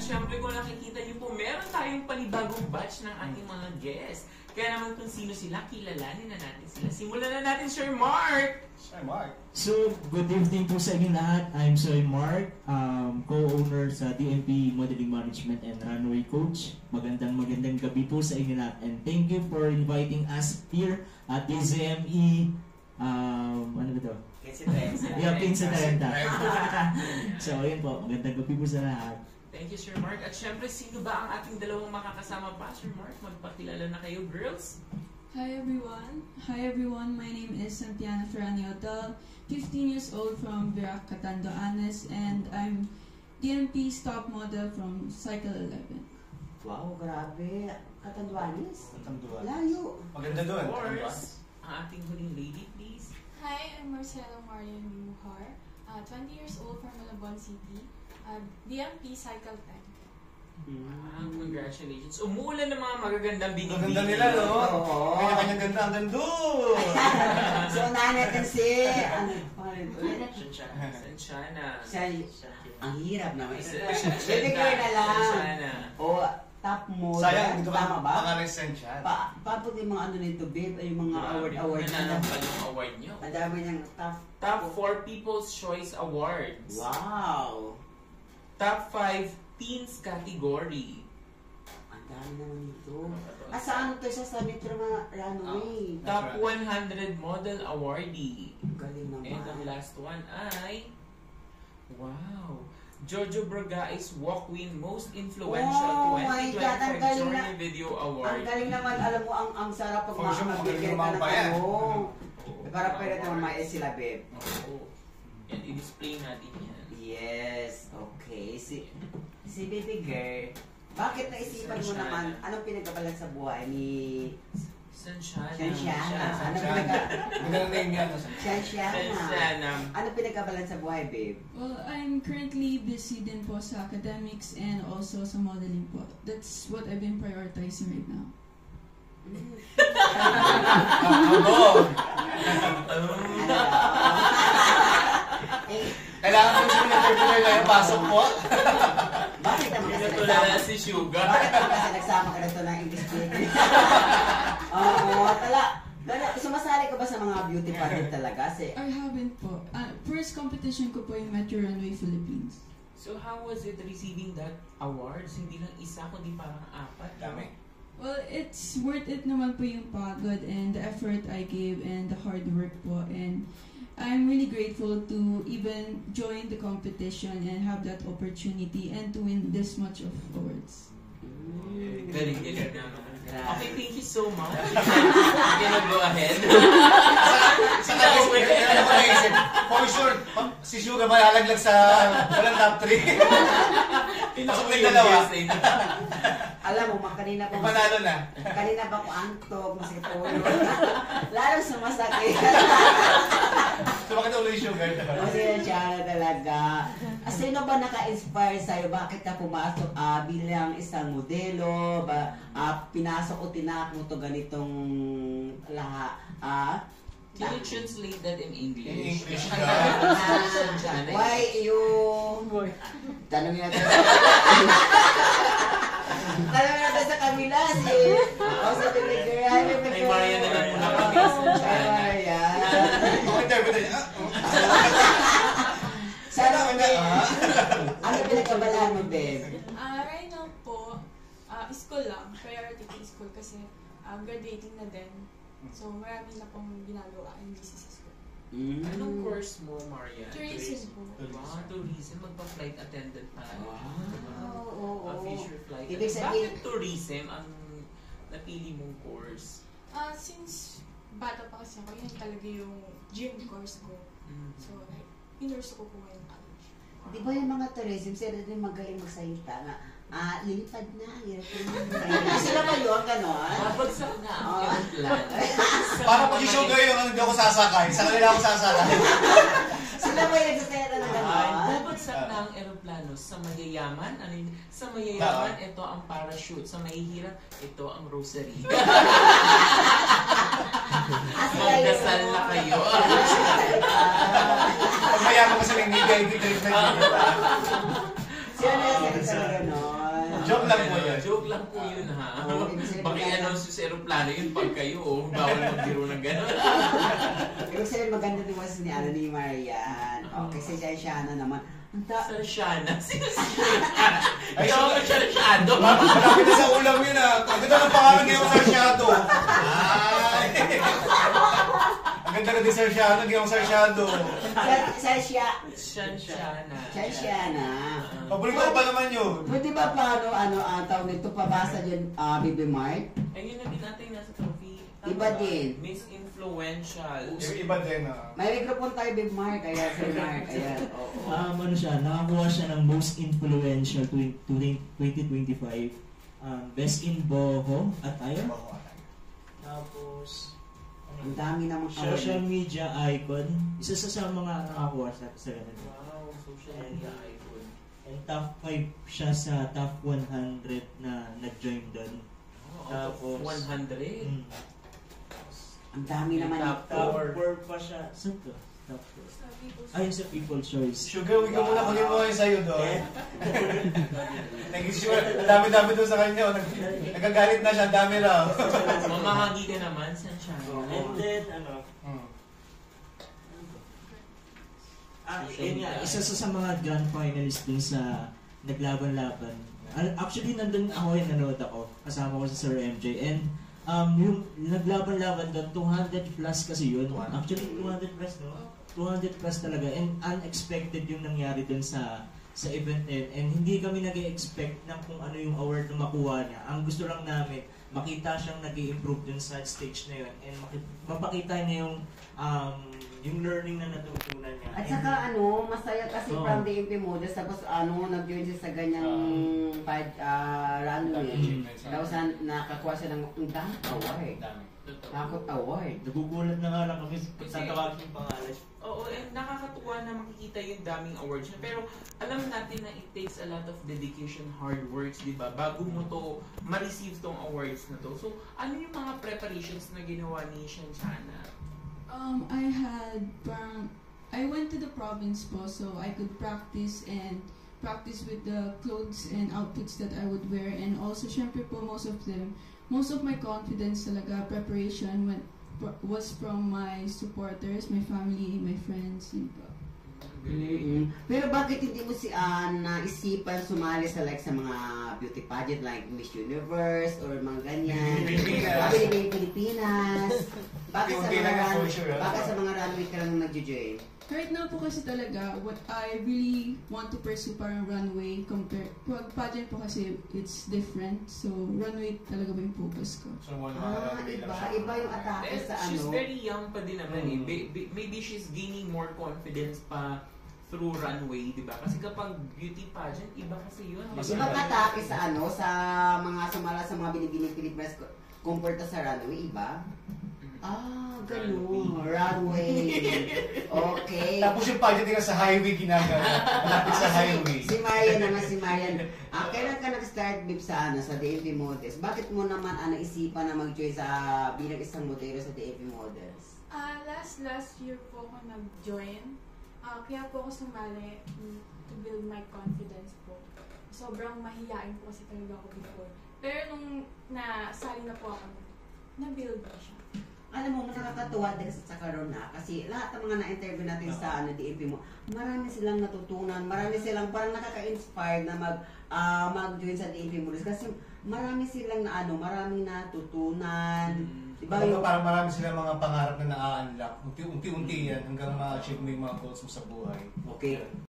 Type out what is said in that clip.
syempre kung nakikita niyo po, meron tayong panibagong batch ng ating mga guests. Kaya naman kung sino sila, kilalanin na natin sila. Simulan na natin, Sir Mark! Sir Mark. So, good evening po sa inyo lahat. I'm Sir Mark, co-owner sa DMP Modeling Management and Runway Coach. Magandang gabi po sa inyo lahat. And thank you for inviting us here at the ZME, ano ba ito? Pinsa 30. So, ayun po. Magandang gabi po sa lahat. Thank you, Sir Mark. At syempre, sino ba ang ating dalawang makakasama pa, Sir Mark? Magpakilala na kayo, girls. Hi everyone. My name is Santiana Ferraniotel, 15 years old from Virac, Catanduanes, and I'm DMP's top model from Cycle 11. Wow, grabe. Catanduanes? Catanduanes. Layo. Maganda doon. Of course, ang ating huling lady, please. Hi, I'm Marcelo Marian Lujar, 20 years old from Malabon City, DMP Cycle 10. Congratulations. Umuulan ng mga magagandang binibini. Maganda nila, no? Oo. Kanya-kanyang ganda ang gandun. So, unahan natin si... Ano? Sanchana. Ang hirap naman. Bibigay na lang. Sanchana. O, top model. Sayang, dito tama ba? Pangalan Sanchana. Paano yung mga ano nito, babe? Yung mga award. Nananampal yung award nyo. Ang dami niyang Top 4 People's Choice Awards. Wow. Top 5 Teens category. Ang dami naman ito. Saan ito sa Metro Runway? Top 100 Model Awardee. Galing naman. And ang last one ay... Wow! Jojo Bragais Walkwin Most Influential 2025 Journey Video Award. Ang galing naman, alam mo, ang sarap pag makakabigyan ka ng tanong. Para pwede naman maes sila, babe. Oo. And i-display natin yan. Yes, okay. Si baby girl, bakit naisipan mo naman, anong pinagkabalan sa buhay ni... Sanchana. Magandang name yan. Sanchana. Ano pinagkabalan sa buhay, babe? Well, I'm currently busy din po sa academics and also sa modeling po. That's what I've been prioritizing right now. Kailangan mo siya ng na yung pasok po. Bakit naman kasi Natulala si Sugar. Bakit naman kasi nagsama ka na ito ng English speaking? Oo, sumasali ka ba sa mga beauty pageant talaga? I haven't po. First competition ko po yung Metro Runway Philippines. So how was it receiving that awards? Hindi lang isa, kundi parang 4. Dami. Well, it's worth it naman po yung pagod and the effort I gave and the hard work po. And I'm really grateful to even join the competition and have that opportunity and to win this much of awards. Galing naman. Okay, thank you so much. You can go ahead. For sure, si Sugar malalaglag sa walang top 3. Pasok na yung dalawa. Alam mo, kanina pa Panalo na. Kanina pa ko antok, masakit ulo. Lalong sumasakit. Sumakit ulo yung Sugar. Masaya siya talaga. Sino ba naka-inspire sa'yo? Bakit ka pumasok bilang isang modelo? Pinasok o tinak mo to ganitong lahat? Can you translate that in English? In English Why you... Tanongin natin. Tanongin natin sa kabila si... sa Tiliger. Ay, Maria na lang muna kami. Ay, Maria. Interpreter niya. Ano pinagkabalaan mo, babe? Right now po, school lang. Priority ko school kasi graduating na din. So, marami na pong ginagawa and busy sa school. Anong course mo, Maria? Tourism po. Wow, tourism. Magpa-flight attendant pa. Wow. Fisher flight Ibig attendant. sabihin- Bakit tourism ang napili mong course? Since bata pa kasi ako, yun talaga yung gym course ko. So, like, inurso ko po ngayong college. Di ba yung mga tourism, sila din magaling magsalita na, lilipad na, hirap yun. Sila ba yun, gano'n? Babagsak na ang aeroplan. Para pag yung Sugar yung hindi ako sasakay, sa kanila ako sasakay. Sila ba yung nagsasayara na gano'n? Babagsak na ang aeroplano sa mayayaman. Sa mayayaman, ito ang parachute. Sa mahihirap, ito ang rosary. Magdasal na kayo. Pag mayaman ka sa may media, hindi kayo na Sila na yung gano'n. Joke lang po yan. Joke lang po yun, ha? Oo, Paki-announce yung sa aeroplano yun pag kayo, bawal magbiro ng gano'n. Ibig sabihin maganda din was ni ni Marian. Okay, si Shana naman. Sarshana? Sino si Shana? Ikaw ang Sarshado? Malapit na sa ulam yun ah. Ang ganda ng pangalan ngayon Sarsyado. Ay! Ang ganda na din Sarsyado, ngayon Sarsyado. Shana. Paborito ko pa naman yun. Pwede ba paano, ang tawag nito, pabasa dyan, Bibi Mart? Ayun na din natin nasa trophy. Iba din. Miss Influential. Yung iba din ah. May mikrofon tayo, Bibi Mart. Kaya, Sir Mark. Ayan, oo. Ano siya, nakakuha siya ng most influential 2025. Best in Boho Attire. Tapos, Ang dami namang social media icon. Isa sa mga nakakuha sa ganun. Wow, social media icon. And top 5 siya sa top 100 na nag-join doon. Out of 100? Ang dami naman Top Top 4 pa siya. Saan to? Top 4. Ayun sa People's Choice. Sugar, huwag ka muna kunin mo yung sa'yo doon. Nag-sure, dami-dami doon sa kanya. Nagagalit na siya, dami raw. Mamahagi ka naman, saan siya? And then, yun nga, isa sa mga grand finalist dun sa naglaban-laban. Actually, nandun ako yung nanood ako. Kasama ko si Sir MJ. And yung naglaban-laban doon, 200 plus kasi yun. Actually, 200 plus, no? 200 plus talaga. And unexpected yung nangyari dun sa event na yun. And hindi kami nag-expect ng kung ano yung award na makuha niya. Ang gusto lang namin, makita siyang nag-i-improve dun sa stage na yun. And mapakita niya yung learning na natutunan niya. At saka masaya kasi from the MP Models, tapos nag-join siya sa ganyang runway. Tapos nakakuha siya ng dami award. Nakakot award. Nagugulat na nga lang kami tatawagin yung pangalan. Oo, and nakakatuwa na makikita yung daming awards niya. Pero alam natin na it takes a lot of dedication, hard works, di ba? Bago mo to ma-receive tong awards na to. So, ano yung mga preparations na ginawa ni Shanshana? I went to the province po so I could practice with the clothes and outfits that I would wear, and also syempre po most of my confidence talaga preparation was from my supporters, my family, my friends, yun po. Pero bakit hindi mo naisipan sumali sa sa mga beauty pageant like Miss Universe or mga ganyan? Bakit hindi Pilipinas? Bakit sa mga runway ka lang nag-join? Right now po kasi talaga, what I really want to pursue parang runway pag pageant po kasi it's different. So, runway talaga ba yung focus ko? Iba yung atake sa She's very young pa din naman eh. Maybe she's gaining more confidence pa through runway, di ba? Kasi kapag beauty pageant, iba kasi yun. Iba atake sa sa mga binibining Pilipinas compared sa runway, iba? Ganun. Runway. Okay. Tapos yung pageant nga sa highway ginagawa. Malapit sa highway. Si Marian. Kailan ka nag-start, Bib, sa DFB Models? Bakit mo naman naisipan na mag-join bilang isang modelo sa DFB Models? Last year po ako nag-join. Kaya po ako sumali to build my confidence po. Sobrang mahihain po kasi talaga ako before. Pero nung nasali na po ako, na-build na siya. Alam mo, nakakatuwa din sa karon kasi lahat ng mga na-interview natin sa DFB mo, marami silang natutunan, marami silang parang nakaka-inspire na mag-join sa DFB Models kasi marami silang maraming natutunan. Diba Parang marami silang mga pangarap na na-unlock. Unti-unti yan hanggang ma-achieve mo yung mga goals mo sa buhay. Okay.